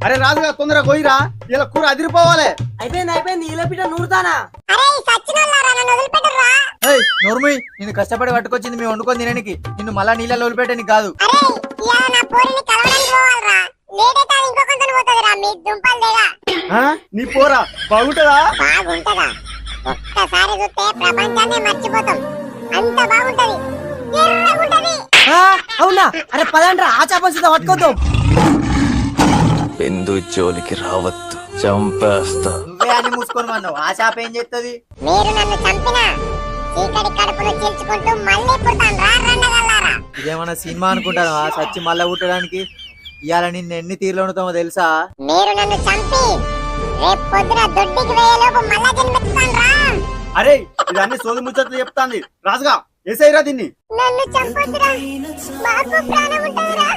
అరే రాజుగా తొందరగా పోయిరా, ఇలా కూర అదిరిపోవాలి. అయిపోయింది ఇలా పిట నూరుతానా. నోర్మి, నిన్ను కష్టపడి పట్టుకొచ్చింది మేము వండుకొని తినడానికి, నిన్ను మళ్ళా నీళ్ళలో వదిలిపెట్టడానికి కాదు. నీ పోరా బాగుంటదా? ఒక్కసారి చూస్తే ప్రపంచాన్ని మర్చిపోతాం, అంత బాగుంటది, ఎర్రగుంటది. అవునా? అరే పదండ్రా, ఆ చేప సీత పట్టుకోద్దాం. బిందు జోలికి రావద్దు, చంపేస్తా. నువ్వే అని మూసుకొని అన్నావు, ఆ చేప ఏం చేస్తుంది? మీరు నన్ను చంపినా చీకటి కడుపును చీల్చుకుంటూ మళ్ళీ పుడతాను రా రండగల్లారా. ఇదేమన్నా సినిమా అనుకుంటాను సచ్చి మళ్ళా పుట్టడానికి? ఇవాళ నిన్ను ఎన్ని తీర్లు వండుతామో తెలుసా? మీరు నన్ను చంపి రేపు పొద్దున దొడ్డికి వేయలోపు మళ్ళా జన్మెత్తుతాను రా. అరే ఇదన్నీ సోది ముచ్చట్లు చెప్తాంది. రాజుగా ఏసైరా దీన్ని. నన్ను చంపొద్దురా, మాకు ప్రాణం ఉంటుందిరా.